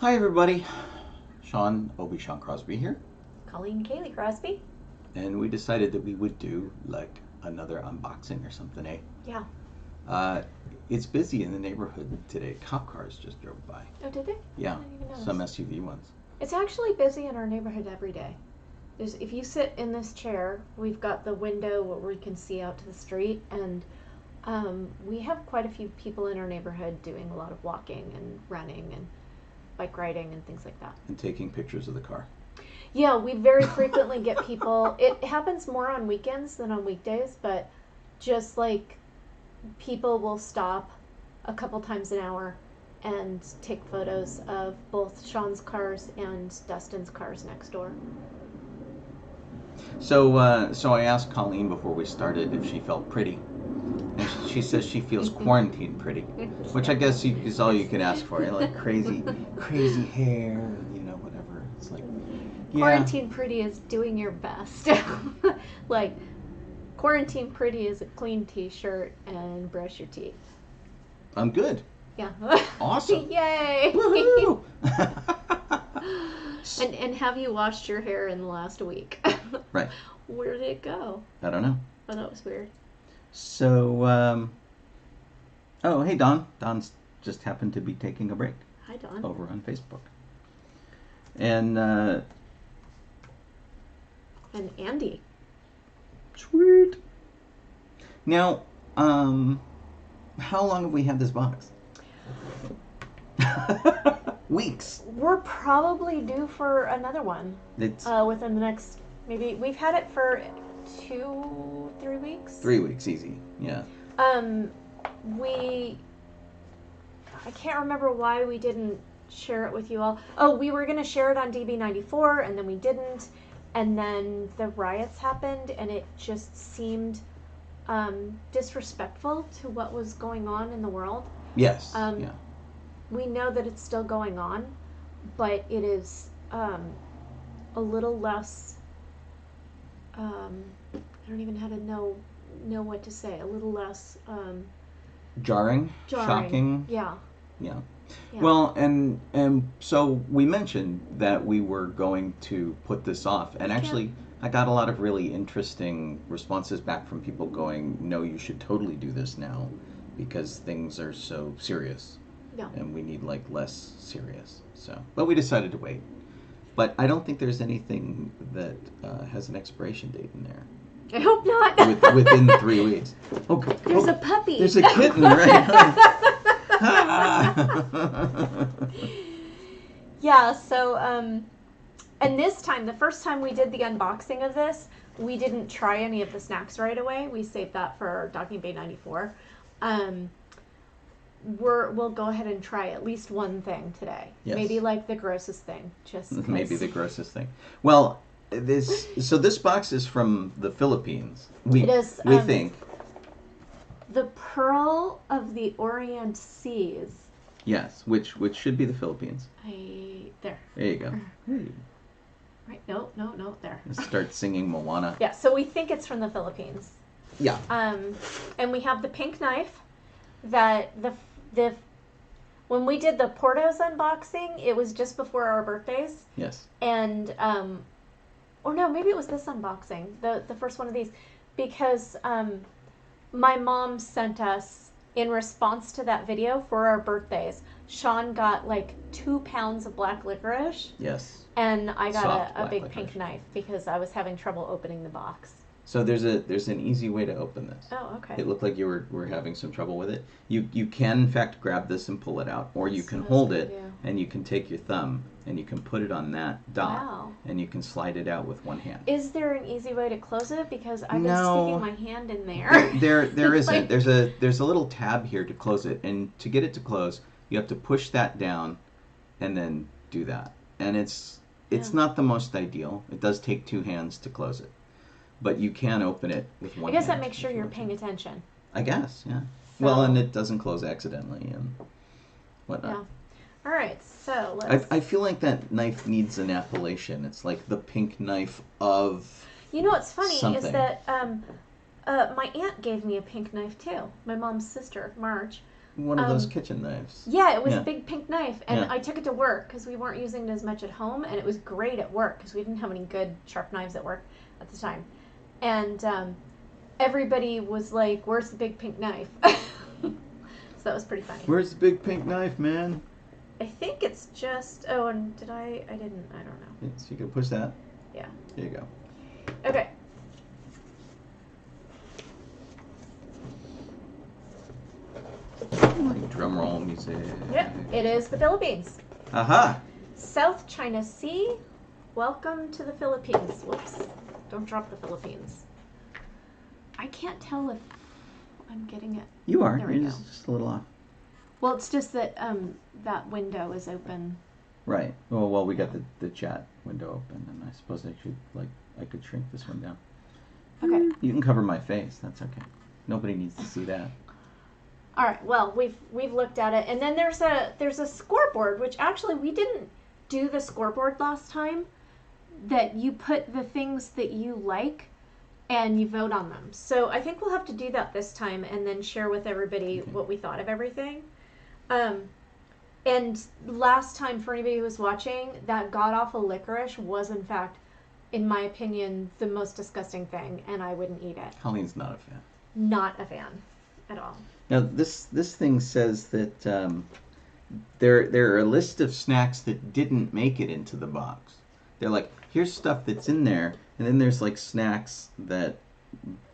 Hi everybody, Sean Crosby here, Colleen Kaylee Crosby. and we decided that we would do like another unboxing or something, eh? Yeah. Uh, it's busy in the neighborhood today. Cop cars just drove by. Oh, did they? Yeah, I didn't even notice. some SUV ones. It's actually busy in our neighborhood every day. If you sit in this chair, we've got the window where we can see out to the street, and we have quite a few people in our neighborhood doing a lot of walking and running and bike riding and things like that. And taking pictures of the car. Yeah, we very frequently get people. It happens more on weekends than on weekdays, but just like people will stop a couple times an hour and take photos of both Sean's cars and Dustin's cars next door. So I asked Colleen before we started if she felt pretty, and she says she feels quarantine pretty, which I guess is all you can ask for. Like crazy hair, whatever. It's like, yeah. Quarantine pretty is doing your best. Like, quarantine pretty is a clean t-shirt and brush your teeth. I'm good. Yeah. Awesome. Yay. Woohoo! And have you washed your hair in the last week? Right. Where did it go? I don't know. Oh, that was weird. So, oh, hey, Don. Don's just happened to be taking a break. Hi, Don. Over on Facebook. And Andy. Sweet. Now, how long have we had this box? Weeks. We're probably due for another one. It's within the next, maybe, we've had it for 2-3 weeks. 3 weeks, easy. Yeah. I can't remember why we didn't share it with you all. Oh, we were going to share it on DB94, and then we didn't. And then the riots happened, and it just seemed disrespectful to what was going on in the world. Yes. Yeah. We know that it's still going on, but it is a little less. I don't even know what to say. A little less Jarring. Shocking. Yeah. Yeah. Well, and so we mentioned that we were going to put this off, and actually I got a lot of really interesting responses back from people going, no, you should totally do this now because things are so serious. Yeah. And we need like less serious. So, but we decided to wait. But I don't think there's anything that has an expiration date in there. I hope not. Within the 3 weeks. Okay. There's a puppy. There's a kitten, right? Yeah, so, and this time, the first time we did the unboxing of this, we didn't try any of the snacks right away. We saved that for Docking Bay 94. We'll go ahead and try at least one thing today. Yes. Maybe like the grossest thing. Maybe the grossest thing. Well, this box is from the Philippines. It is. We think. The Pearl of the Orient Seas. Yes, which should be the Philippines. There. There you go. Right. No, there. Start singing Moana. Yeah, so we think it's from the Philippines. Yeah. And we have the pink knife that when we did the Portos unboxing, it was just before our birthdays. Yes. And or no, maybe it was this unboxing, the first one of these, because my mom sent us, in response to that video for our birthdays, Sean got like 2 pounds of black licorice. Yes. And I got a big licorice. pink knife because I was having trouble opening the box. So there's an easy way to open this. Oh, okay. It looked like you were having some trouble with it. You can in fact grab this and pull it out, or you can hold it and you can take your thumb and you can put it on that dot and you can slide it out with one hand. Is there an easy way to close it? Because I've been sticking my hand in there. There isn't. There's a little tab here to close it, and to get it to close, you have to push that down and then do that. And it's not the most ideal. It does take 2 hands to close it. But you can open it with one hand. I guess that makes sure you're paying attention. I guess, yeah. So, well, and it doesn't close accidentally and whatnot. Yeah. All right, so let's... I feel like that knife needs an appellation. It's like the pink knife of You know what's funny something. is that my aunt gave me a pink knife too. My mom's sister, Marge. One of those kitchen knives. Yeah, it was a big pink knife, and Yeah. I took it to work because we weren't using it as much at home, and it was great at work because we didn't have any good sharp knives at work at the time. And everybody was like, "Where's the big pink knife?" So that was pretty funny. Where's the big pink knife, man? I think it's just. Oh, and did I? I didn't. I don't know. Yeah, so you can push that. Yeah. There you go. Okay. Like drum roll music. Yep. It is the Philippines. Aha! South China Sea. Welcome to the Philippines. Whoops. Don't drop the Philippines. I can't tell if I'm getting it. You are. There we You're go. just a little off. Well, it's just that that window is open. Right. Oh, well, we got the chat window open, and I suppose I could shrink this one down. Okay. You can cover my face. That's okay. Nobody needs to see that. All right. Well, we've looked at it, and then there's a scoreboard, which actually we didn't do the scoreboard last time. That you put the things that you like, and you vote on them. So I think we'll have to do that this time, and then share with everybody what we thought of everything. And last time, for anybody who was watching, that god-awful licorice was, in fact, in my opinion, the most disgusting thing, and I wouldn't eat it. Colleen's not a fan. Not a fan at all. Now, this thing says that there are a list of snacks that didn't make it into the box. They're like, here's stuff that's in there, and then there's like snacks that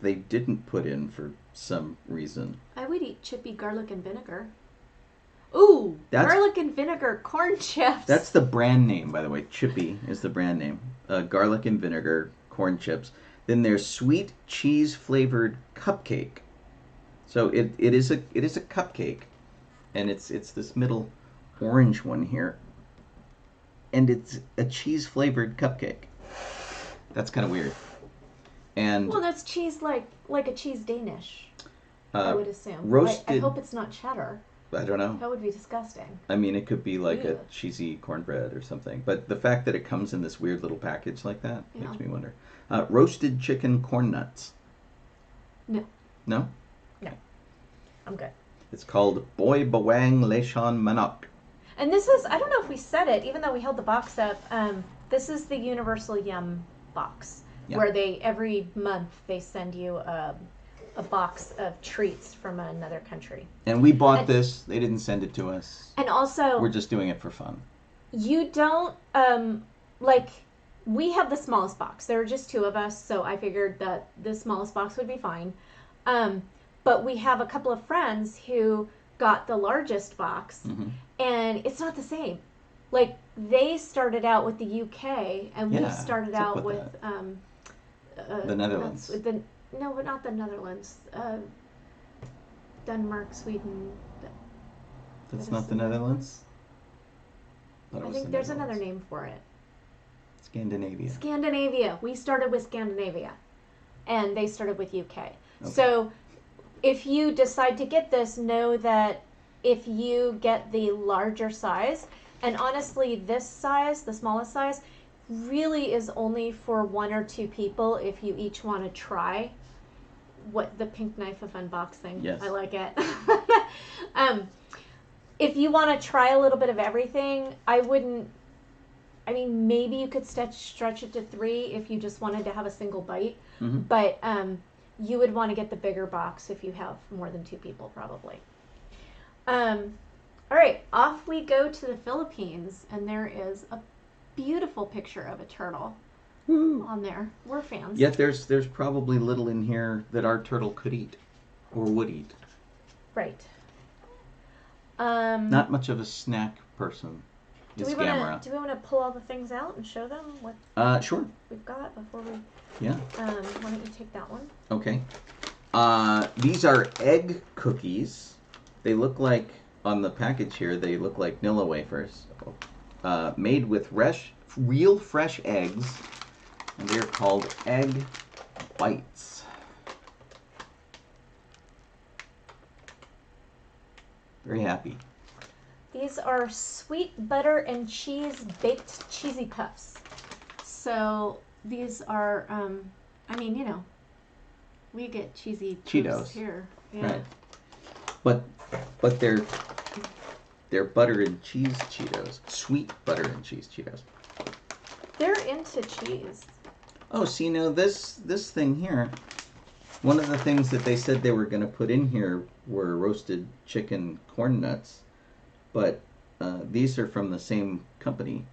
they didn't put in for some reason. I would eat chippy garlic and vinegar. Ooh, garlic and vinegar corn chips. That's the brand name, by the way. Chippy is the brand name. Garlic and vinegar corn chips. Then there's sweet cheese flavored cupcake. So it is a cupcake, and it's this middle orange one here, and it's a cheese flavored cupcake. That's kind of weird. And well, that's cheese like a cheese Danish. I would assume. Roasted. I hope it's not cheddar. I don't know. That would be disgusting. I mean, it could be like a cheesy cornbread or something. But the fact that it comes in this weird little package like that makes me wonder. Roasted chicken corn nuts. No. No? No. I'm good. It's called Boy Bawang Lechon Manok. And this is, I don't know if we said it, even though we held the box up, this is the Universal Yum box. Yeah. Where every month they send you a box of treats from another country. And we bought this. They didn't send it to us. And also... We're just doing it for fun. You don't... we have the smallest box. There are just two of us, so I figured that the smallest box would be fine. But we have a couple of friends who got the largest box, and it's not the same. Like, they started out with the UK, and we started out with... the Netherlands. No, but not the Netherlands. Denmark, Sweden. That's not the Netherlands? I think there's another name for it. Scandinavia. Scandinavia. We started with Scandinavia. And they started with UK. Okay. So if you decide to get this, know that if you get the larger size, and honestly this size, the smallest size, really is only for one or two people if you each want to try what the pink knife of unboxing. Yes. I like it. If you want to try a little bit of everything, maybe you could stretch it to 3 if you just wanted to have a single bite. But you would want to get the bigger box if you have more than 2 people probably. All right, off we go to the Philippines, and there is a beautiful picture of a turtle on there. We're fans. Yet there's probably little in here that our turtle could eat or would eat. Right. Not much of a snack person. Do we want to pull all the things out and show them what sure. we've got before we... Yeah. Why don't you take that one? Okay. These are egg cookies. They look like, on the package here, they look like Nilla wafers. Made with real fresh eggs, and they're called egg bites. Very happy. These are sweet butter and cheese baked cheesy puffs. So these are, we get cheesy Cheetos here. Yeah. Right. but they're butter and cheese Cheetos. Sweet butter and cheese Cheetos. They're into cheese. Oh, see now this thing here. One of the things that they said they were going to put in here were roasted chicken corn nuts, but these are from the same company,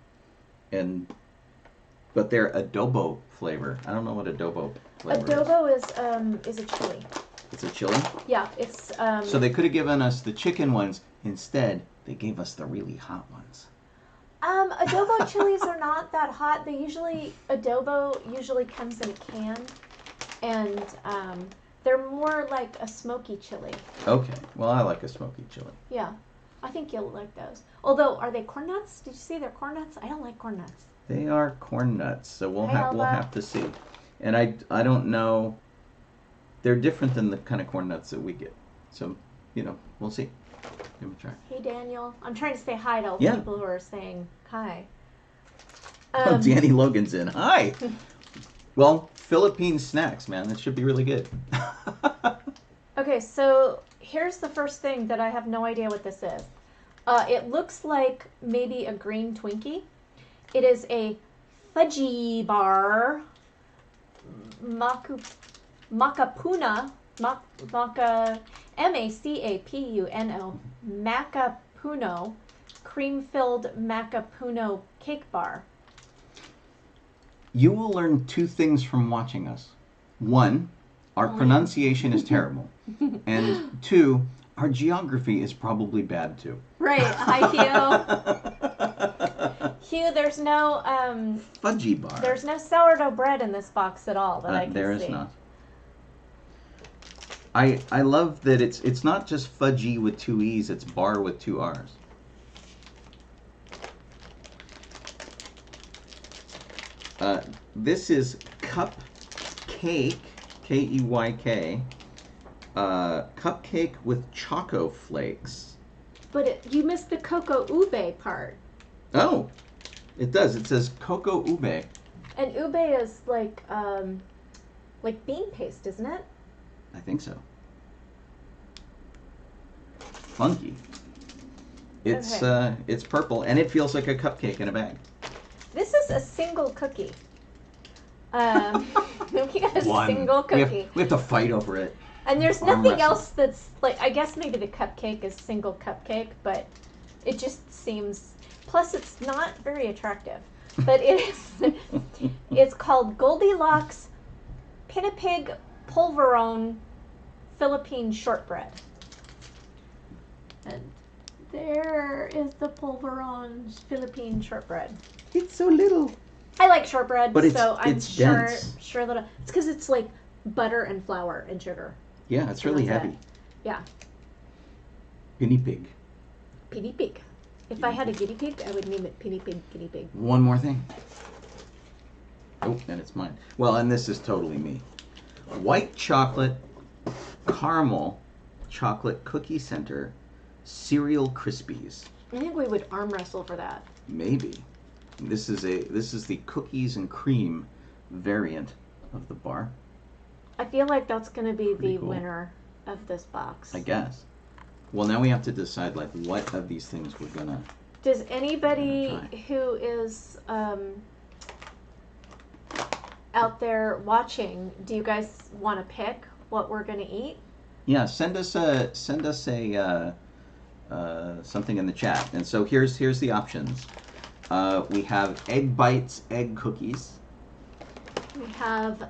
but they're adobo flavor. I don't know what adobo flavor Adobo is a chili. It's a chili? Yeah, it's So they could have given us the chicken ones. Instead, they gave us the really hot ones. Adobo chilies are not that hot. Adobo usually comes in a can, and they're more like a smoky chili. Okay, well I like a smoky chili. Yeah, I think you'll like those. Although, are they corn nuts? Did you see they're corn nuts? I don't like corn nuts. They are corn nuts, so we'll have to see. And I don't know. They're different than the kind of corn nuts that we get. So, we'll see. Give them a try. Hey, Daniel. I'm trying to say hi to all the people who are saying hi. Danny Logan's in. Hi. Well, Philippine snacks, man. That should be really good. Okay, so here's the first thing that I have no idea what this is. It looks like maybe a green Twinkie. It is a fudgy bar. Macapuno, M-A-C-A-P-U-N-O, Macapuno, cream-filled Macapuno cake bar. You will learn two things from watching us. One, our pronunciation is terrible. And two, our geography is probably bad too. Right. Hi, Hugh. Hugh, there's no fudgy bar. There's no sourdough bread in this box at all that I can see. There is not. I love that it's not just fudgy with two E's, it's bar with two R's. This is cupcake, K-E-Y-K, cupcake with choco flakes. But you missed the cocoa ube part. Oh, it does. It says cocoa ube. And ube is like bean paste, isn't it? I think so. Funky. It's purple and it feels like a cupcake in a bag. This is a single cookie. We got a single cookie. We have to fight over it. And there's nothing else that's like, I guess maybe the cupcake is single cupcake, but it just seems, plus it's not very attractive. But it's called Goldilocks Pinipig Polvorone Philippine Shortbread. And there is the Polvorone Philippine Shortbread. It's so little. I like shortbread, but so I'm dense. sure that it's because it's like butter and flour and sugar. Yeah, it's really heavy. Yeah. Guinea pig. Guinea pig. If I had a guinea pig, I would name it guinea pig. One more thing. Oh, and it's mine. Well, and this is totally me. White chocolate, caramel, chocolate cookie center, cereal Krispies. I think we would arm wrestle for that. Maybe. This is the cookies and cream variant of the bar. I feel like that's going to be Pretty the cool. winner of this box. I guess. Well, now we have to decide like what of these things we're gonna. Does anybody who is out there watching, do you guys want to pick what we're going to eat? Yeah, send us a something in the chat. And so here's the options. We have egg bites, egg cookies. We have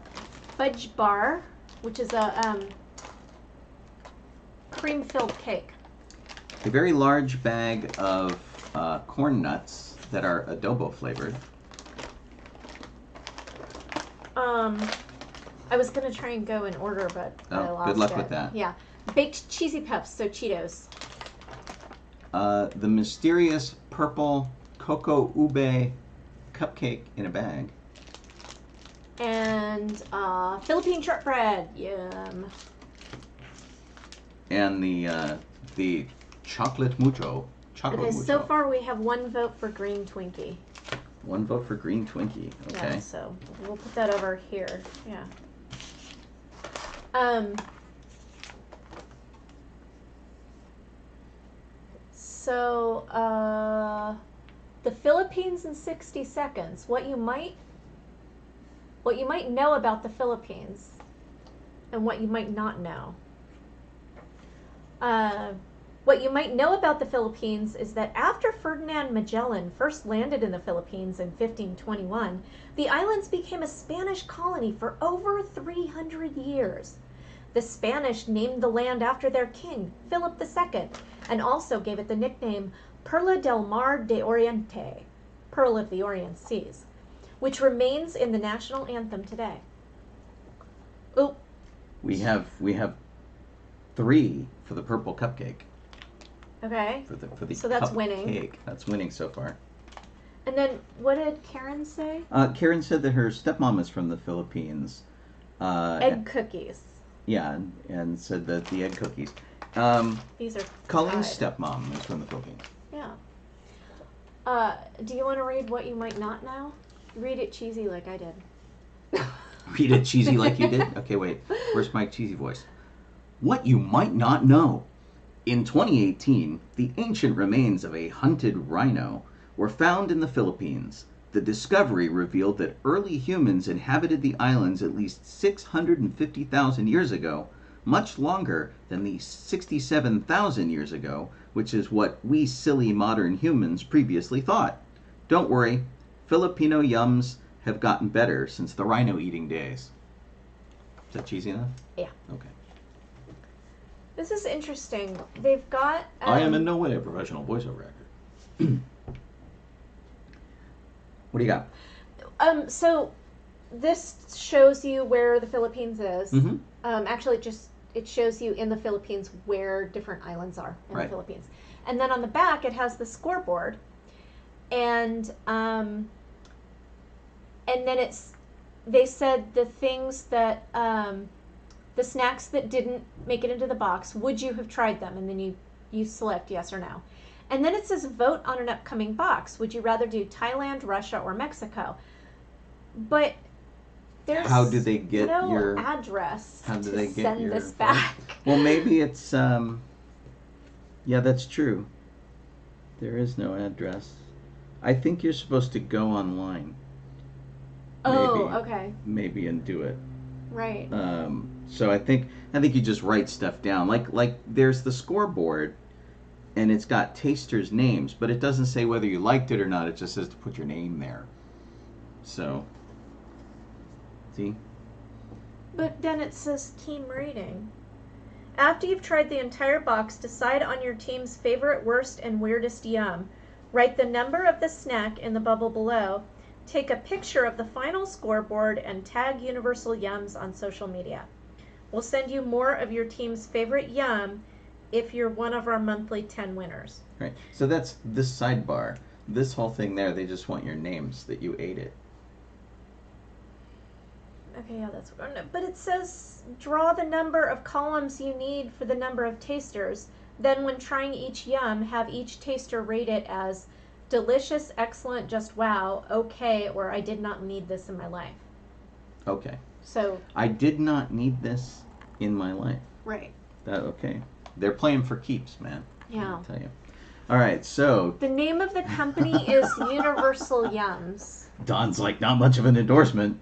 fudge bar, which is a cream-filled cake. A very large bag of corn nuts that are adobo flavored. I was gonna try and go in order, but I lost it. Good luck with that. Yeah, baked cheesy puffs, so Cheetos. The mysterious purple cocoa ube cupcake in a bag. And Philippine shortbread, yum. And the chocolate mucho. Okay, so far we have one vote for green Twinkie. One vote for green Twinkie. Okay. Yeah, so we'll put that over here. Yeah. So, the Philippines in 60 seconds. What you might know about the Philippines and what you might not know. What you might know about the Philippines is that after Ferdinand Magellan first landed in the Philippines in 1521, the islands became a Spanish colony for over 300 years. The Spanish named the land after their king, Philip II, and also gave it the nickname Perla del Mar de Oriente, Pearl of the Orient Seas, which remains in the national anthem today. Oh, We have 3 for the purple cupcake. okay. For the So that's cupcake. winning. That's winning so far. And then what did Karen say? Karen said that her stepmom is from the Philippines. Egg cookies. Yeah, and said that the egg cookies. These are Colleen's fried. stepmom is from the Philippines. Yeah. Do you want to read what you might not know? Read it cheesy like I did. Read it cheesy like you did? Okay, wait. Where's my cheesy voice? What you might not know. In 2018, the ancient remains of a hunted rhino were found in the Philippines. The discovery revealed that early humans inhabited the islands at least 650,000 years ago, much longer than the 67,000 years ago, which is what we silly modern humans previously thought. Don't worry, Filipino yums have gotten better since the rhino eating days. Is that cheesy enough? Yeah. Okay. This is interesting. They've got. I am in no way a professional voiceover actor. What do you got? So this shows you where the Philippines is. Mm-hmm. Actually, it shows you in the Philippines where different islands are in Right. the Philippines, and then on the back it has the scoreboard, and then they said the things that the snacks that didn't make it into the box. Would you have tried them? And then you select yes or no. And then it says vote on an upcoming box. Would you rather do Thailand, Russia, or Mexico? But there's How do they get no your address How do to they get send your this back. Well, maybe it's yeah, that's true. There is no address. I think you're supposed to go online. Oh, Maybe. okay. Maybe and do it. Right. So I think you just write stuff down. Like there's the scoreboard, and it's got tasters' names, but it doesn't say whether you liked it or not. It just says to put your name there. So, see? But then it says team rating. After you've tried the entire box, decide on your team's favorite, worst, and weirdest yum. Write the number of the snack in the bubble below. Take a picture of the final scoreboard and tag Universal Yums on social media. We'll send you more of your team's favorite yum if you're one of our monthly 10 winners. Right. So that's this sidebar. This whole thing there, they just want your names that you ate it. Okay, yeah, that's what but it says draw the number of columns you need for the number of tasters. Then when trying each yum, have each taster rate it as delicious, excellent, just wow, okay, or I did not need this in my life. Okay. So I did not need this in my life. right. That okay. They're playing for keeps, man. Yeah. I'll tell you. All right, so The name of the company is Universal Yums. Don's like not much of an endorsement.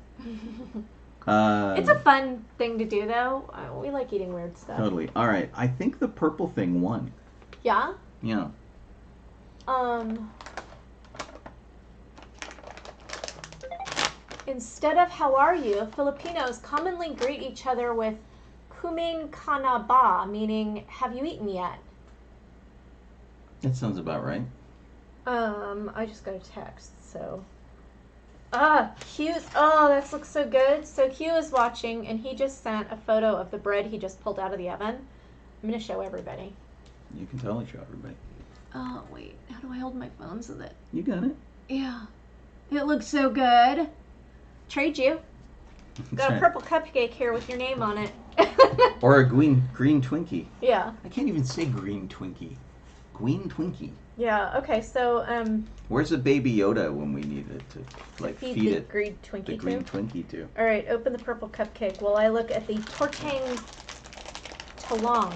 It's a fun thing to do, though. We like eating weird stuff. Totally. All right, I think the purple thing won. Yeah. Yeah. Instead of how are you, Filipinos commonly greet each other with kumain ka na ba, meaning have you eaten yet? That sounds about right. I just got a text, so. Hugh. Oh, this looks so good. So Hugh is watching, and he just sent a photo of the bread he just pulled out of the oven. I'm going to show everybody. You can totally show everybody. Oh, wait. How do I hold my phone so that... You got it. Yeah. It looks so good. Trade you. Got a purple cupcake here with your name on it. Or a green Twinkie. Yeah. I can't even say green Twinkie. Green Twinkie. Yeah, okay, so, Where's the baby Yoda when we need it to, like, feed the it? green Twinkie The green Twinkie, too. All right, open the purple cupcake while I look at the Tortang Talong,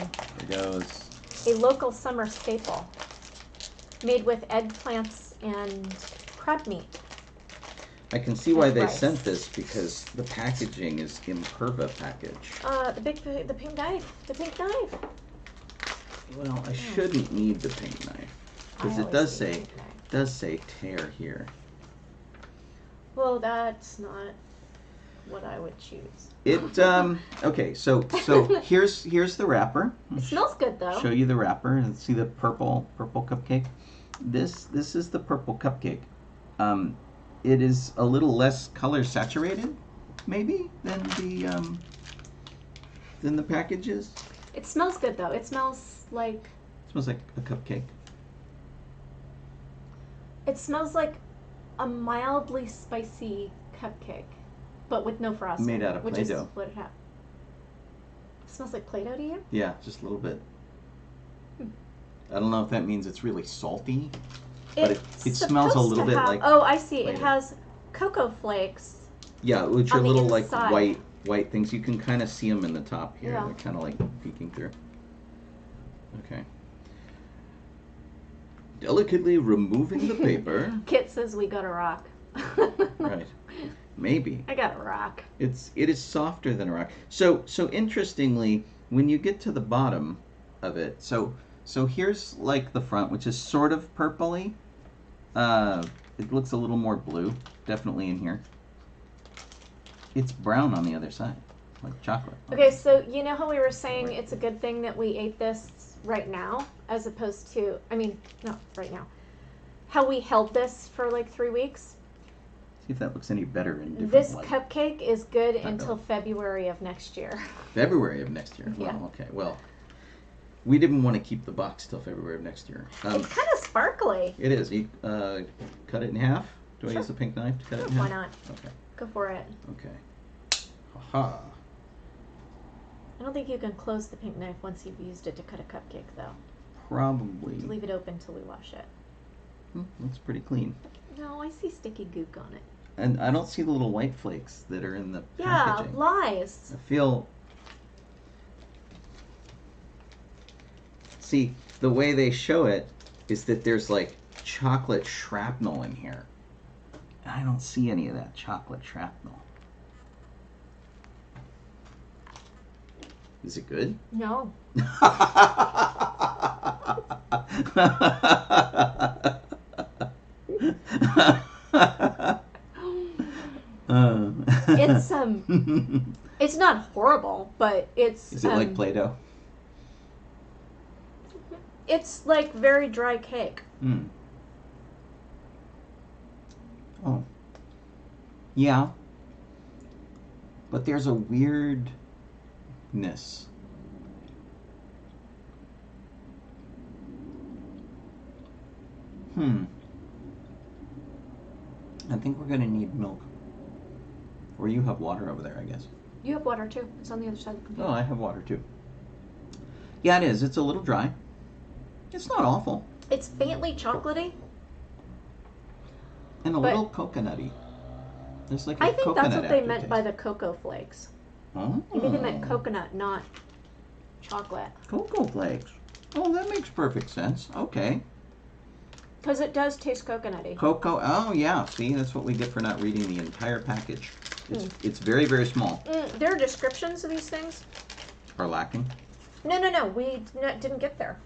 There goes. a local summer staple. made with eggplants and crab meat. I can see why And they rice. sent this because the packaging is Imperva package. The pink knife. The pink knife. Well, I shouldn't need the pink knife because it does say tear here. Well, that's not what I would choose. Okay, so here's the wrapper. It smells good though. Show you the wrapper and see the purple cupcake. This is the purple cupcake. It is a little less color saturated, maybe, than the package is. It smells good though. It smells like a cupcake. It smells like a mildly spicy cupcake, but with no frosting. Made out of which is Play-Doh. what it has. It smells like Play-Doh to you? Yeah, just a little bit. I don't know if that means it's really salty, but it smells a little bit like. Oh, I see. Play-Doh. It has cocoa flakes. Yeah, which are on the little like inside. white things. You can kind of see them in the top here. Yeah. They're kind of like peeking through. Okay. Delicately removing the paper. Kit says we got a rock. Right. Maybe. I got a rock. It is softer than a rock. So interestingly, when you get to the bottom of it, so here's like the front, which is sort of purpley. It looks a little more blue, definitely in here. It's brown on the other side, like chocolate. Okay, so you know how we were saying it's a good thing that we ate this right now, as opposed to, not right now. How we held this for like 3 weeks? See if that looks any better in different This light. cupcake is good Not until really. February of next year. February of next year. Yeah. Well, okay. Well, we didn't want to keep the box till February of next year. It's kind of sparkly. It is. You cut it in half. Do I Sure. use a pink knife to cut it in half? Why not? Okay. Go for it. Okay. Haha. I don't think you can close the pink knife once you've used it to cut a cupcake, though. Probably. Just leave it open till we wash it. Looks pretty clean. No, I see sticky gook on it. And I don't see the little white flakes that are in the Yeah, packaging. lies. I feel. See, the way they show it is that there's like chocolate shrapnel in here. I don't see any of that chocolate shrapnel. Is it good? No. It's it's not horrible, but it's Is it like Play-Doh? It's like very dry cake. Oh. Yeah. But there's a weirdness. I think we're going to need milk. Or you have water over there, I guess. You have water too. It's on the other side of the computer. Oh, I have water too. Yeah, it is. It's a little dry. It's not awful. It's faintly chocolatey. And a little coconutty. There's like a I think coconut that's what they meant aftertaste. by the cocoa flakes. Oh. Maybe they meant coconut, not chocolate. Cocoa flakes. Oh, that makes perfect sense. Okay. Because it does taste coconutty. Cocoa. Oh, yeah. See, that's what we get for not reading the entire package. It's very, very small. There are descriptions of these things. Are lacking? No. We didn't get there.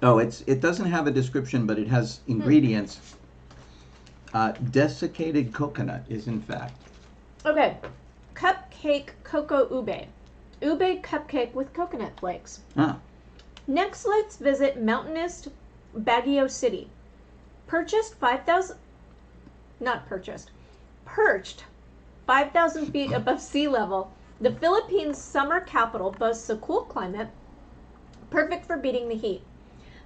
Oh, it doesn't have a description, but it has ingredients. Desiccated coconut is in fact. Okay. Cupcake cocoa ube. Ube cupcake with coconut flakes. Ah. Next, let's visit mountainous Baguio City. Perched 5,000 feet above sea level, the Philippines' summer capital boasts a cool climate, perfect for beating the heat.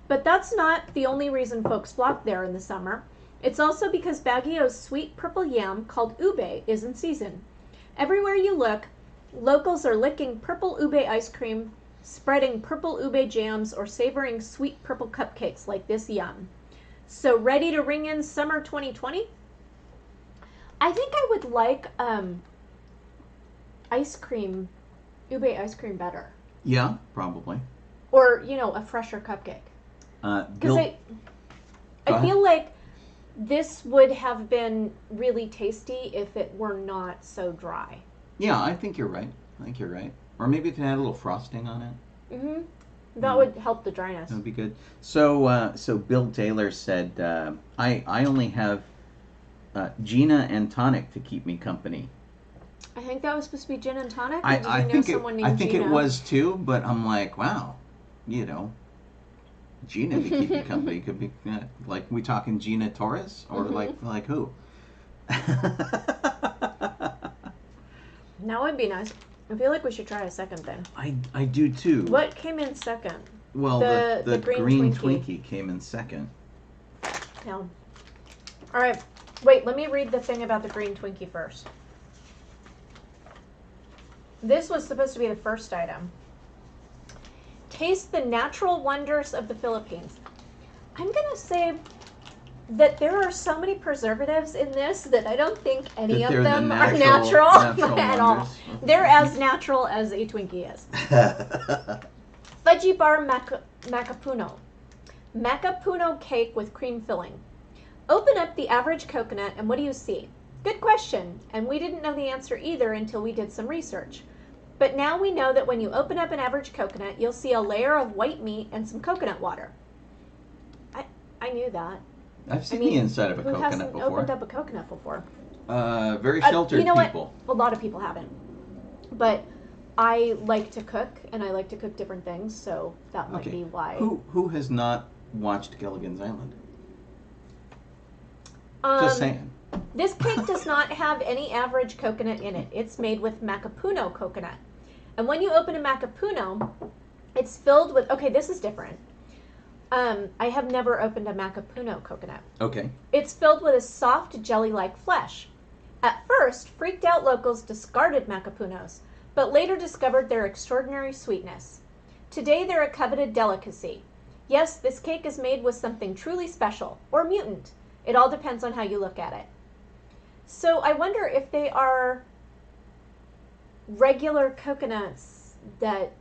But that's not the only reason folks flock there in the summer. It's also because Baguio's sweet purple yam, called ube, is in season. Everywhere you look, locals are licking purple ube ice cream, spreading purple ube jams, or savoring sweet purple cupcakes like this yum. So ready to ring in summer 2020? I think I would like ice cream, ube ice cream better. Yeah, probably. Or, a fresher cupcake. Because I feel like this would have been really tasty if it were not so dry. Yeah, I think you're right. Or maybe if it had a little frosting on it. That would help the dryness. That would be good. So Bill Taylor said, I only have Gina and tonic to keep me company. I think that was supposed to be gin and tonic. I think it was too, but I'm like, wow, Gina to keep you company could be like, we talking Gina Torres or like who? That would be nice. I feel like we should try a second then. I do too. What came in second? Well, the green Twinkie came in second. Yeah. All right. Wait, let me read the thing about the green Twinkie first. This was supposed to be the first item. Taste the natural wonders of the Philippines. I'm going to say that there are so many preservatives in this that I don't think any of them are natural at all. They're as natural as a Twinkie is. Fudgy bar macapuno. Macapuno cake with cream filling. Open up the average coconut and what do you see? Good question, and we didn't know the answer either until we did some research. But now we know that when you open up an average coconut, you'll see a layer of white meat and some coconut water. I knew that. I've seen the inside of a coconut before. Who hasn't opened up a coconut before? Very sheltered you know people. What? A lot of people haven't. But I like to cook, and I like to cook different things, so that might be why. Who has not watched Gilligan's Island? Just saying. This cake does not have any average coconut in it. It's made with macapuno coconut. And when you open a macapuno, it's filled with... Okay, this is different. I have never opened a macapuno coconut. Okay. It's filled with a soft, jelly-like flesh. At first, freaked out locals discarded macapunos, but later discovered their extraordinary sweetness. Today, they're a coveted delicacy. Yes, this cake is made with something truly special, or mutant. It all depends on how you look at it. So I wonder if they are regular coconuts that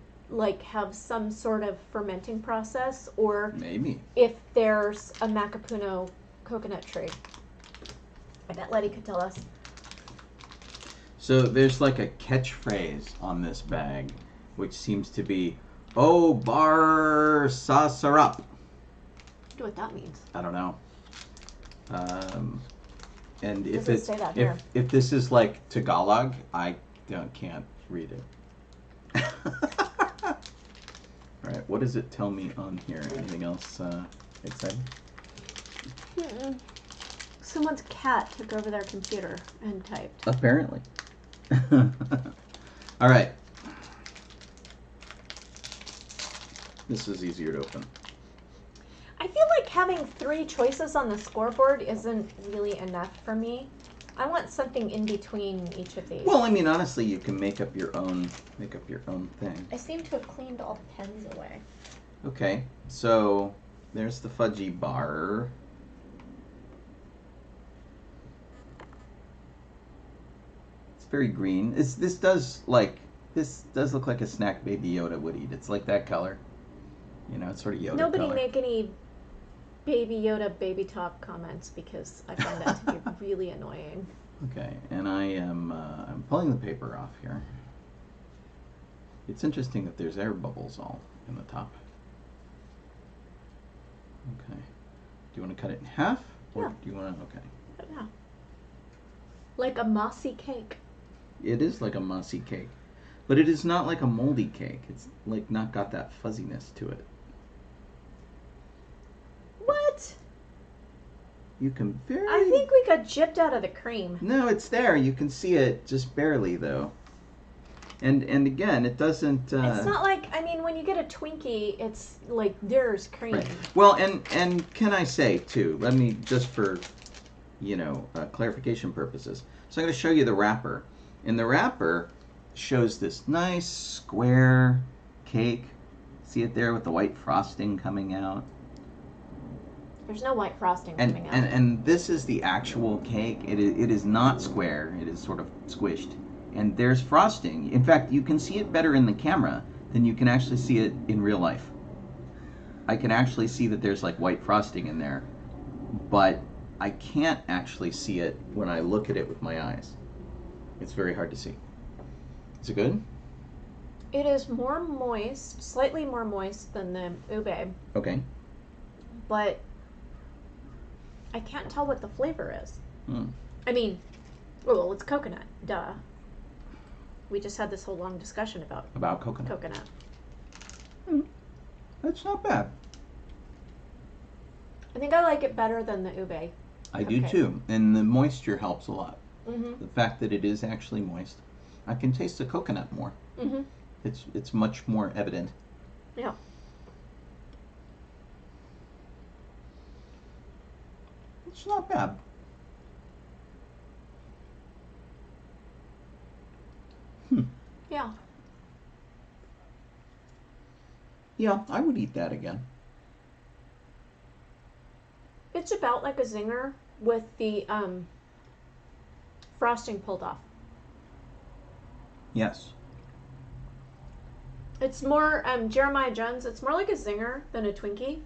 have some sort of fermenting process, or maybe if there's a macapuno coconut tree. I bet Letty could tell us. So there's like a catchphrase on this bag, which seems to be, "Oh, bar sa sarap." I wonder what that means. I don't know. And if if this is like Tagalog, I can't read it. All right, what does it tell me on here? Anything else exciting? Someone's cat took over their computer and typed. Apparently. All right. This is easier to open. I feel like having 3 choices on the scoreboard isn't really enough for me. I want something in between each of these. Well, I mean, honestly, you can make up your own thing. I seem to have cleaned all the pens away. Okay, so there's the fudgy bar. It's very green. This does look like a snack Baby Yoda would eat. It's like that color. It's sort of Yoda Nobody color. make any Baby Yoda baby top comments because I find that to be really annoying. Okay, and I'm pulling the paper off here. It's interesting that there's air bubbles all in the top. Okay. Do you want to cut it in half? Or Yeah. do you want to? Okay. Yeah. Like a mossy cake. It is like a mossy cake. But it is not like a moldy cake. It's not got that fuzziness to it. What? You can very... I think we got gypped out of the cream. No, it's there. You can see it just barely, though. And again, it doesn't... It's not like, when you get a Twinkie, it's like there's cream. Right. Well, and can I say, too, let me, just for, clarification purposes. So I'm going to show you the wrapper. And the wrapper shows this nice square cake. See it there with the white frosting coming out? There's no white frosting coming out. And this is the actual cake. It is not square. It is sort of squished. And there's frosting. In fact, you can see it better in the camera than you can actually see it in real life. I can actually see that there's like white frosting in there. but I can't actually see it when I look at it with my eyes. It's very hard to see. Is it good? It is more moist, slightly more moist than the ube, Okay. but I can't tell what the flavor is. Hmm. I mean, well, it's coconut, duh. We just had this whole long discussion about coconut. That's not bad. I think I like it better than the ube. I do too, and the moisture helps a lot. Mm-hmm. The fact that it is actually moist, I can taste the coconut more. Mm-hmm. It's much more evident. Yeah. It's not bad. Yeah. Yeah, I would eat that again. It's about like a zinger with the frosting pulled off. Yes. It's more Jeremiah Jones. It's more like a zinger than a Twinkie.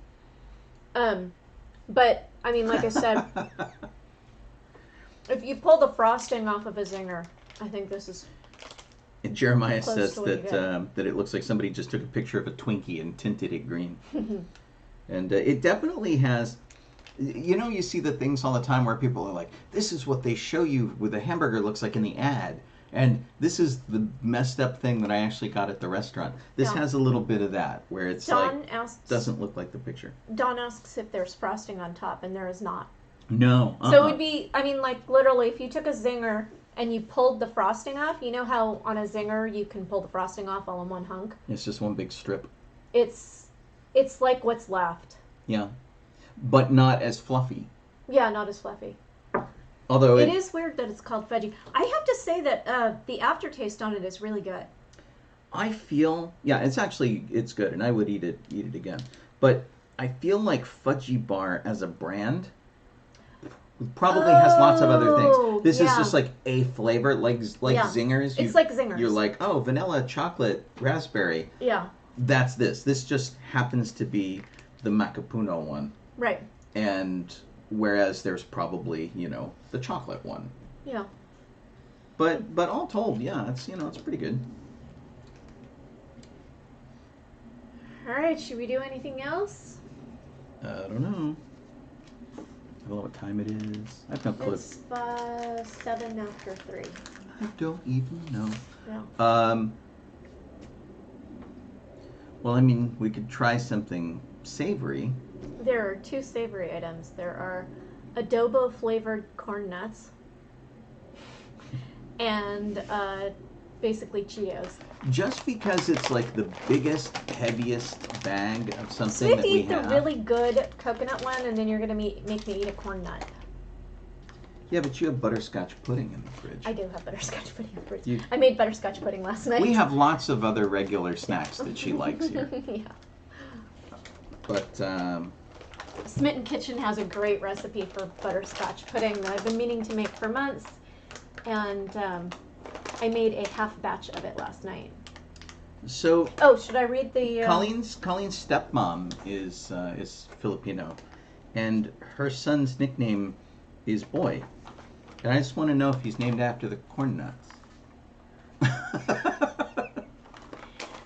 But I mean, like I said, if you pull the frosting off of a zinger, I think this is. And Jeremiah says that it looks like somebody just took a picture of a Twinkie and tinted it green. And it definitely has. You know, you see the things all the time where people are like, "This is what they show you with a hamburger looks like in the ad." And this is the messed up thing that I actually got at the restaurant. This has a little bit of that, where it's doesn't look like the picture. Don asks if there's frosting on top, and there is not. No. So it would be, I mean, like literally, if you took a zinger and you pulled the frosting off, you know how on a zinger you can pull the frosting off all in one hunk? It's just one big strip. It's like what's left. Yeah. But not as fluffy. Yeah, not as fluffy. Although it is weird that it's called veggie. I have to say that the aftertaste on it is really good. I feel, it's good, and I would eat it again. But I feel like Fudgy Bar as a brand probably has lots of other things. This is just like a flavor, like Zingers. It's like Zingers. You're like, oh, vanilla, chocolate, raspberry. Yeah. That's this. This just happens to be the Macapuno one. Right. And whereas there's probably, the chocolate one. Yeah. But all told, yeah, it's pretty good. All right, should we do anything else? I don't know. I don't know what time it is. I have no clue. It's 7 after 3. I don't even know. No. Well, I mean, we could try something savory. There are 2 savory items. There are adobo flavored corn nuts and basically Cheetos. Just because it's like the biggest, heaviest bag of something that we have. So you have to eat the really good coconut one, and then you're going to make me eat a corn nut. Yeah, but you have butterscotch pudding in the fridge. I do have butterscotch pudding in the fridge. I made butterscotch pudding last night. We have lots of other regular snacks that she likes here. Yeah. But, Smitten Kitchen has a great recipe for butterscotch pudding that I've been meaning to make for months, and I made a half batch of it last night. So, should I read the? Colleen's stepmom is Filipino, and her son's nickname is Boy, and I just want to know if he's named after the corn nuts.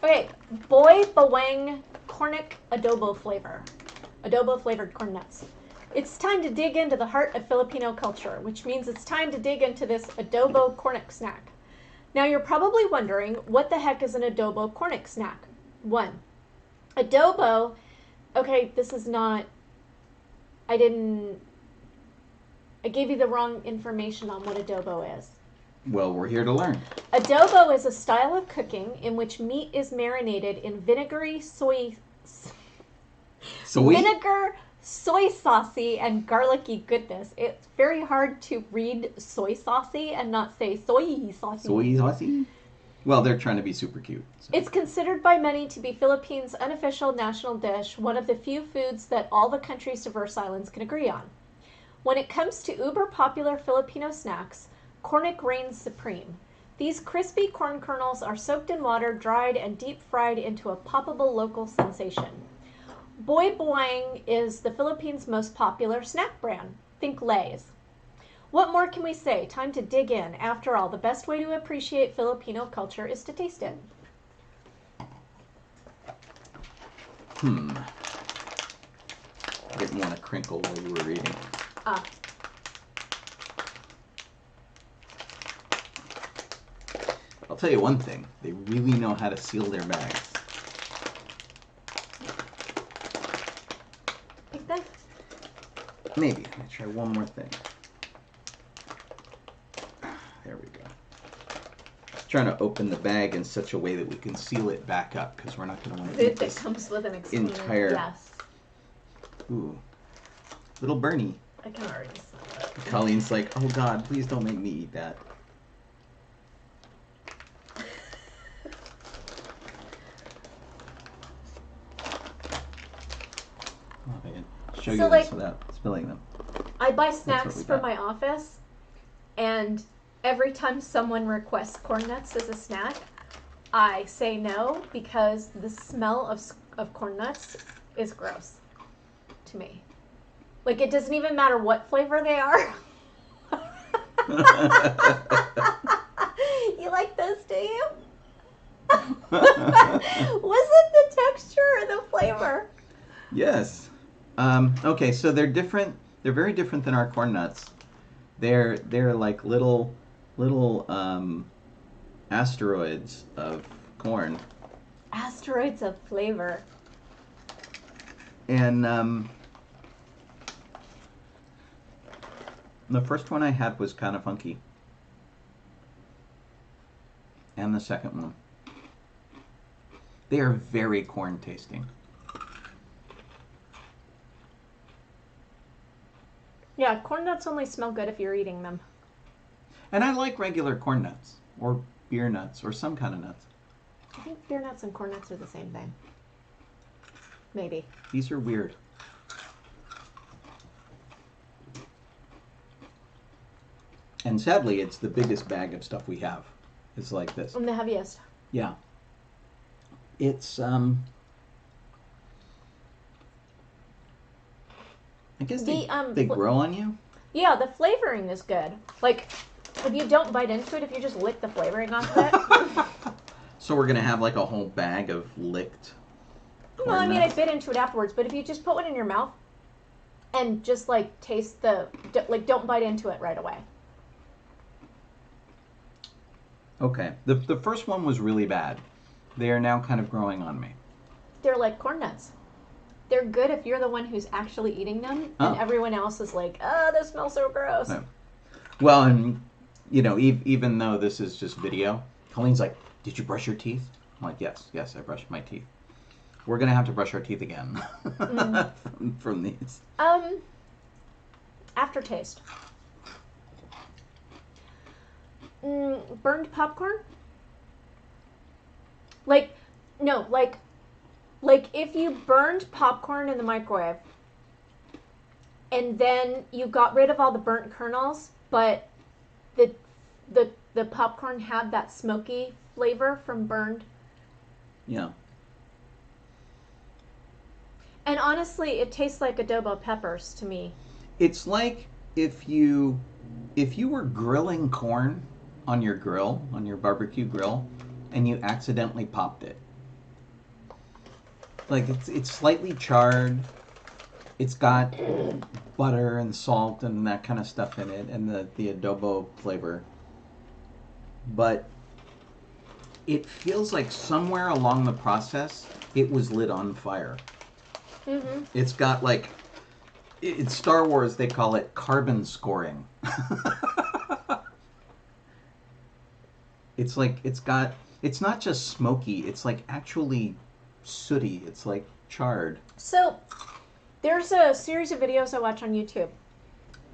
Okay, Boy Bawang Cornic Adobo flavor. Adobo flavored corn nuts. It's time to dig into the heart of Filipino culture, which means it's time to dig into this adobo cornic snack. Now you're probably wondering, what the heck is an adobo cornic snack? 1. Adobo, okay, this is not, I gave you the wrong information on what adobo is. Well, we're here to learn. Adobo is a style of cooking in which meat is marinated in vinegary vinegar, soy saucy, and garlicky goodness. It's very hard to read soy saucy and not say soy saucy. Soy saucy? Well, they're trying to be super cute. So. It's considered by many to be Philippines' unofficial national dish, one of the few foods that all the country's diverse islands can agree on. When it comes to uber popular Filipino snacks, cornic reigns supreme. These crispy corn kernels are soaked in water, dried, and deep fried into a poppable local sensation. Boy Boing is the Philippines' most popular snack brand. Think Lay's. What more can we say? Time to dig in. After all, the best way to appreciate Filipino culture is to taste it. I didn't want to crinkle while you were reading. Ah. I'll tell you one thing. They really know how to seal their bags. Think that? Maybe. Let me try one more thing. There we go. Trying to open the bag in such a way that we can seal it back up because we're not going to want to eat It this comes with an entire. Yes. Ooh, little Bernie. I can already smell it. Colleen's like, oh God, please don't make me eat that. Oh, I can show you this without spilling them. I buy snacks for my office, and every time someone requests corn nuts as a snack, I say no because the smell of corn nuts is gross to me. Like, it doesn't even matter what flavor they are. You like those, do you? Was it the texture or the flavor? Yes. Okay, so they're different. They're very different than our corn nuts. They're like little asteroids of corn. Asteroids of flavor. And the first one I had was kind of funky. And the second one. They are very corn tasting. Yeah, corn nuts only smell good if you're eating them. And I like regular corn nuts, or beer nuts, or some kind of nuts. I think beer nuts and corn nuts are the same thing. Maybe. These are weird. And sadly, it's the biggest bag of stuff we have. It's like this. And the heaviest. Yeah. It's, I guess they grow on you? Yeah, the flavoring is good. Like, if you don't bite into it, if you just lick the flavoring off of it. So we're going to have like a whole bag of licked corn Well, I mean, nuts? I bit into it afterwards, but if you just put one in your mouth and just, like, taste don't bite into it right away. Okay. The first one was really bad. They are now kind of growing on me. They're like corn nuts. They're good if you're the one who's actually eating them, and everyone else is like, oh, this smells so gross. No. Well, and, you know, even though this is just video, Colleen's like, did you brush your teeth? I'm like, yes, I brushed my teeth. We're going to have to brush our teeth again from these. Aftertaste. Burned popcorn? Like if you burned popcorn in the microwave and then you got rid of all the burnt kernels, but the popcorn had that smoky flavor from burned. Yeah. And honestly, it tastes like adobo peppers to me. It's like if you were grilling corn on your grill, on your barbecue grill, and you accidentally popped it. Like, it's slightly charred. It's got butter and salt and that kind of stuff in it, and the adobo flavor. But it feels like somewhere along the process, it was lit on fire. Mm-hmm. It's got like, in Star Wars, they call it carbon scoring. It's like, it's not just smoky, it's like actually sooty. It's like charred. So, there's a series of videos I watch on YouTube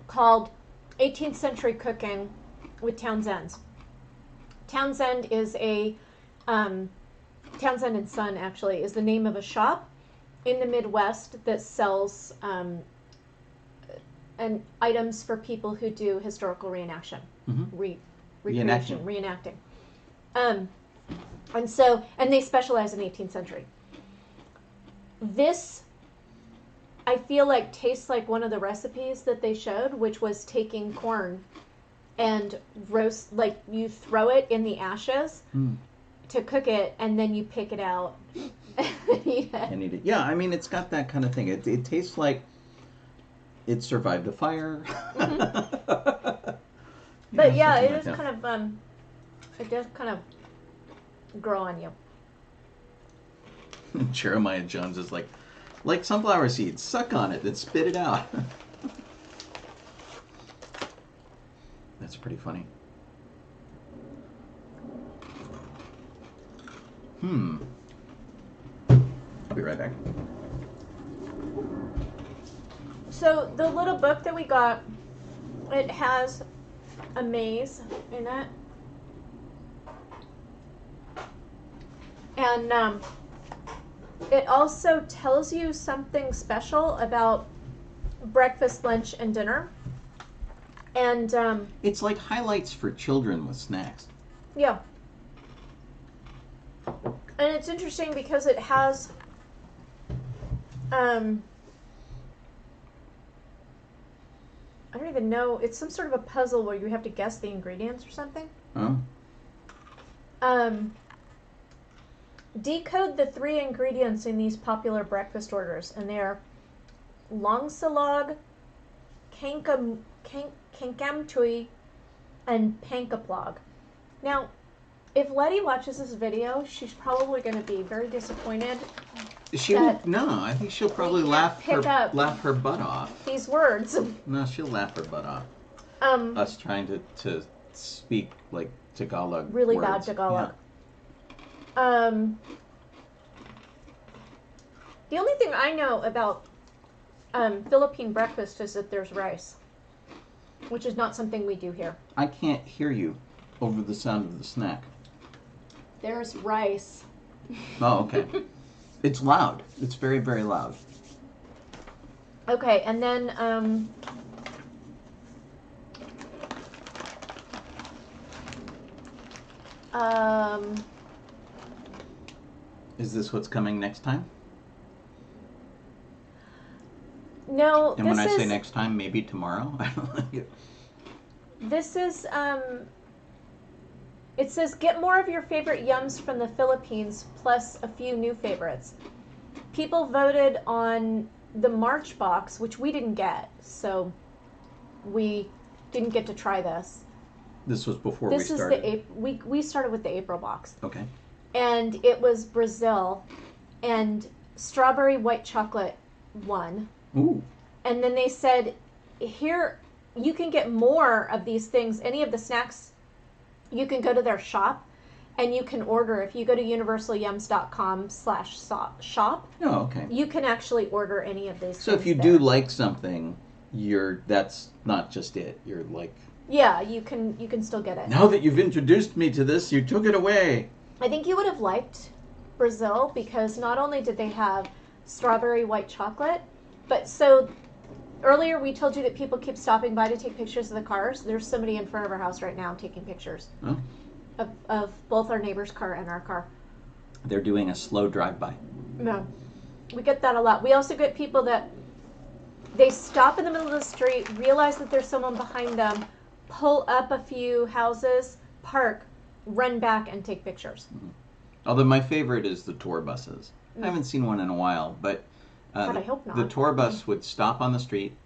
called 18th Century Cooking with Townsend. Townsend is Townsend and Son, actually, is the name of a shop in the Midwest that sells and items for people who do historical reenaction. Mm-hmm. Reenacting. And they specialize in 18th century. This I feel like tastes like one of the recipes that they showed, which was taking corn and roast, like you throw it in the ashes to cook it, and then you pick it out and eat it. And eat it. Yeah, I mean, it's got that kind of thing. It tastes like it survived a fire. But yeah, it like is that. kind of it does kind of grow on you. Jeremiah Jones is like sunflower seeds, suck on it, then spit it out. That's pretty funny. I'll be right back. So the little book that we got, it has a maze in it. And it also tells you something special about breakfast, lunch, and dinner. And it's like highlights for children with snacks. Yeah. And it's interesting because it has I don't even know, it's some sort of a puzzle where you have to guess the ingredients or something. Oh. Decode the 3 ingredients in these popular breakfast orders, and they are longsalog, kankamtui, and pankaplog. Now, if Letty watches this video, she's probably going to be very disappointed. She won't. No, I think she'll probably laugh her butt off. These words. No, she'll laugh her butt off. Us trying to speak like Tagalog. Really words. bad Tagalog. Yeah. The only thing I know about Philippine breakfast is that there's rice, which is not something we do here. I can't hear you over the sound of the snack. There's rice. Oh, okay. It's loud. It's very, very loud. Okay, and then is this what's coming next time? No. And when I say next time, maybe tomorrow? I don't like it. This is it says get more of your favorite yums from the Philippines plus a few new favorites. People voted on the March box, which we didn't get, so we didn't get to try this. This was before we started. This is we started with the April box. Okay. And it was Brazil, and strawberry white chocolate won. Ooh. And then they said, here you can get more of these things. Any of the snacks, you can go to their shop, and you can order. If you go to universalyums.com/shop, oh, okay. You can actually order any of these. So if you do like something, that's not just it. You're like. Yeah, you can still get it. Now that you've introduced me to this, you took it away. I think you would have liked Brazil because not only did they have strawberry white chocolate, but so earlier we told you that people keep stopping by to take pictures of the cars. There's somebody in front of our house right now taking pictures of both our neighbor's car and our car. They're doing a slow drive-by. No, we get that a lot. We also get people that they stop in the middle of the street, realize that there's someone behind them, pull up a few houses, park, run back, and take pictures. Mm-hmm. Although my favorite is the tour buses. I haven't seen one in a while, but God, I hope not. The tour bus would stop on the street,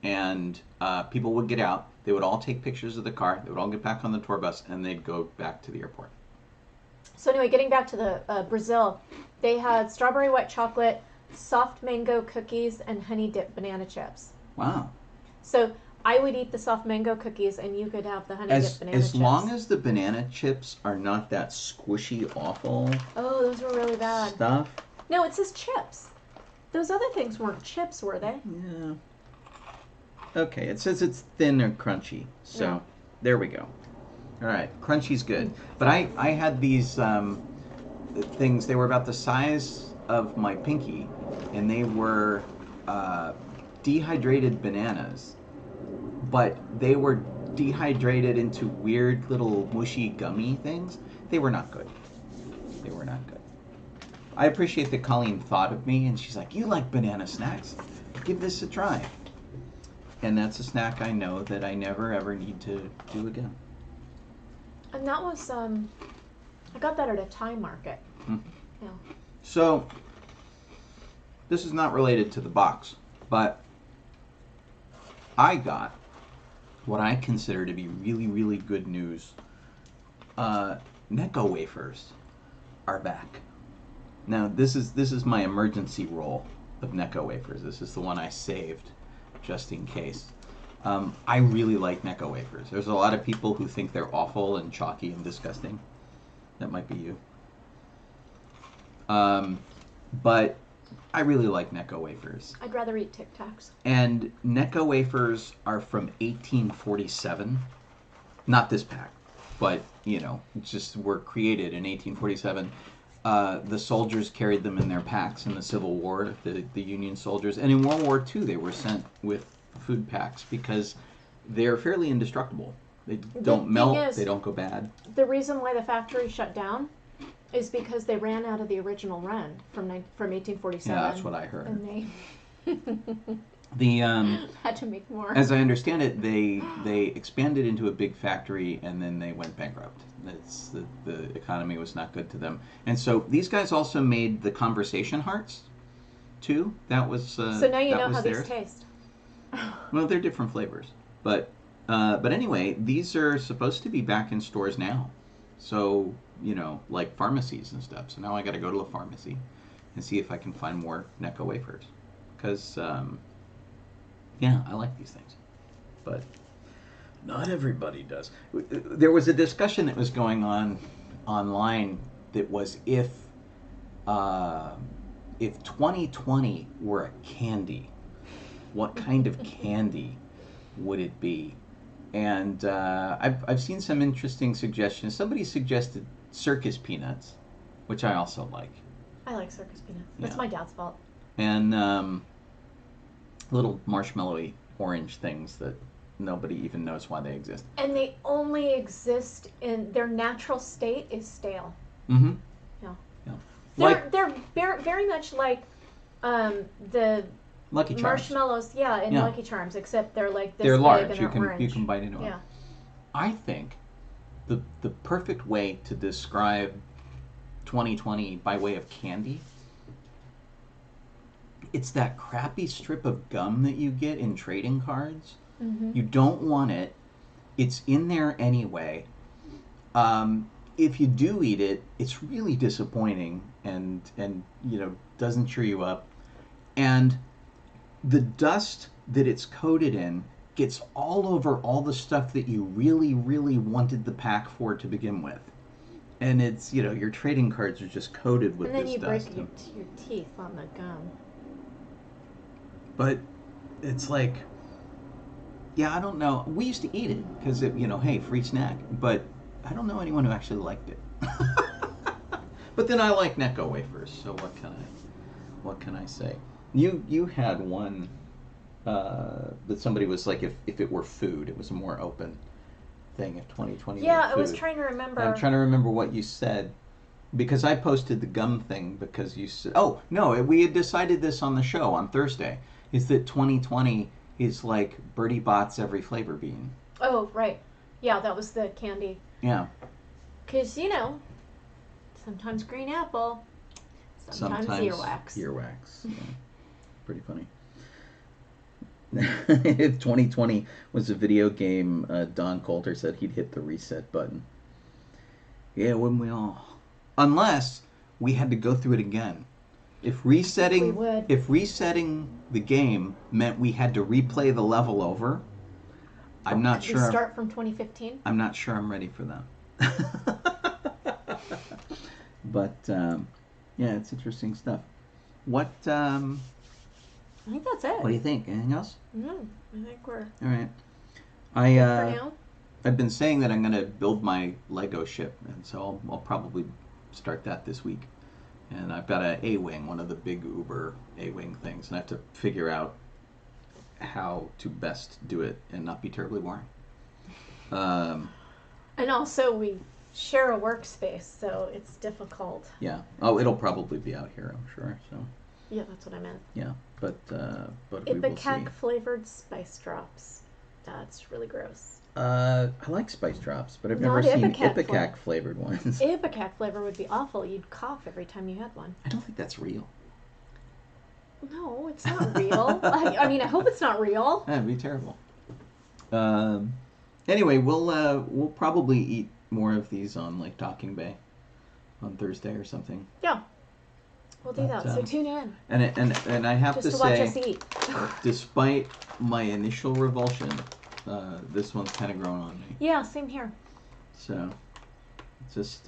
and people would get out. They would all take pictures of the car. They would all get back on the tour bus, and they'd go back to the airport. So anyway, getting back to the Brazil, they had strawberry white chocolate, soft mango cookies, and honey dipped banana chips. Wow. So I would eat the soft mango cookies, and you could have the honey dipped banana chips. As long as the banana chips are not that squishy, awful. Oh, those were really bad. Stuff. No, it says chips. Those other things weren't chips, were they? Yeah. Okay, it says it's thin or crunchy. So, There we go. All right, crunchy's good. But I had these things, they were about the size of my pinky, and they were dehydrated bananas. But they were dehydrated into weird little mushy gummy things. They were not good. They were not good. I appreciate that Colleen thought of me, and she's like, you like banana snacks? give this a try. And that's a snack I know that I never ever need to do again. And that was, I got that at a Thai market. Yeah. So, this is not related to the box, but I got what I consider to be really, really good news. Necco wafers are back. Now, this is my emergency roll of Necco wafers. This is the one I saved just in case. I really like Necco wafers. There's a lot of people who think they're awful and chalky and disgusting. That might be you. But I really like Necco wafers. I'd rather eat Tic Tacs. And Necco wafers are from 1847. Not this pack, but, just were created in 1847. The soldiers carried them in their packs in the Civil War, the Union soldiers. And in World War II, they were sent with food packs because they're fairly indestructible. They don't melt, they don't go bad. The reason why the factory shut down is because they ran out of the original run from 1847. Yeah, that's what I heard. And they had to make more. As I understand it, they expanded into a big factory and then they went bankrupt. The economy was not good to them. And so these guys also made the conversation hearts too. That was so now you know how theirs. These taste. Well, they're different flavors, but anyway, these are supposed to be back in stores now. So, like pharmacies and stuff. So now I got to go to a pharmacy and see if I can find more Necco wafers. Because, I like these things. But not everybody does. There was a discussion that was going on online that was if 2020 were a candy, what kind of candy would it be? And I've seen some interesting suggestions. Somebody suggested circus peanuts, which I also like. I like circus peanuts. That's my dad's fault. And little marshmallowy orange things that nobody even knows why they exist. And they only exist in their natural state is stale. Mm-hmm. Yeah. They're very much like the Lucky Charms. Marshmallows, in Lucky Charms, except they're like this they're big large. and You they're can orange. you can bite into them. Yeah. I think the perfect way to describe 2020 by way of candy, it's that crappy strip of gum that you get in trading cards. Mm-hmm. You don't want it. It's in there anyway. If you do eat it, it's really disappointing and doesn't cheer you up. And the dust that it's coated in gets all over all the stuff that you really, really wanted the pack for to begin with. And it's, your trading cards are just coated with this dust. And then you break your teeth on the gum. But it's like, I don't know. We used to eat it because, hey, free snack. But I don't know anyone who actually liked it. But then I like Necco wafers, so what can I say? You had one that somebody was like, if it were food, it was a more open thing. If 2020 yeah, were food. I was trying to remember. I'm trying to remember what you said because I posted the gum thing because you said, oh no, we had decided this on the show on Thursday. Is that 2020 is like Bertie Bott's every flavor bean? Oh right, yeah, that was the candy. Yeah. Because sometimes green apple, sometimes earwax. Earwax. Yeah. Pretty funny. If 2020 was a video game, Don Coulter said he'd hit the reset button. Yeah, wouldn't we all? Unless we had to go through it again. If resetting the game meant we had to replay the level over, I'm not sure. Could we start from 2015? I'm not sure I'm ready for that. But it's interesting stuff. What? I think that's it. What do you think? Anything else? No, I think we're all right. good for now. I've been saying that I'm going to build my Lego ship, and so I'll probably start that this week. And I've got a A-wing, one of the big Uber A-wing things, and I have to figure out how to best do it and not be terribly boring. And also, we share a workspace, so it's difficult. Yeah. Oh, it'll probably be out here, I'm sure. So. Yeah, that's what I meant. Yeah, but we will see. Ipecac flavored spice drops. That's really gross. I like spice drops, but I've never Not seen Ipecac Ipecac flavored ones. Ipecac flavor would be awful. You'd cough every time you had one. I don't think that's real. No, it's not real. I mean, I hope it's not real. That'd be terrible. Anyway, we'll probably eat more of these on like Docking Bay on Thursday or something. Yeah, we'll do that. So tune in. And I have just to watch say, us eat. despite my initial revulsion, this one's kind of grown on me. Yeah, same here. So, just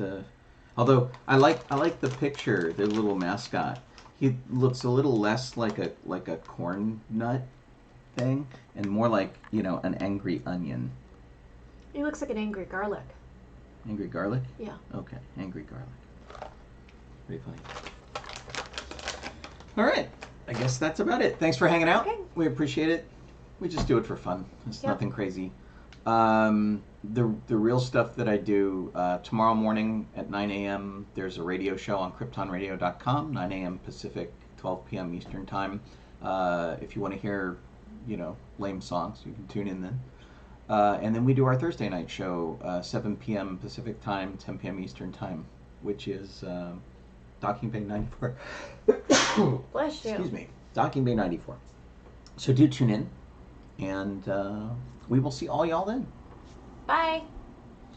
although I like the picture, the little mascot. He looks a little less like a corn nut thing, and more like an angry onion. He looks like an angry garlic. Angry garlic? Yeah. Okay, angry garlic. Pretty funny. All right, I guess that's about it. Thanks for hanging out. Okay. We appreciate it. We just do it for fun. It's nothing crazy. The real stuff that I do tomorrow morning at 9 a.m. There's a radio show on KryptonRadio.com, 9 a.m. Pacific, 12 p.m. Eastern time. If you want to hear, lame songs, you can tune in then. And then we do our Thursday night show, 7 p.m. Pacific time, 10 p.m. Eastern time, which is Docking Bay 94. Bless you. Excuse me. Docking Bay 94. So do tune in, and we will see all y'all then. Bye.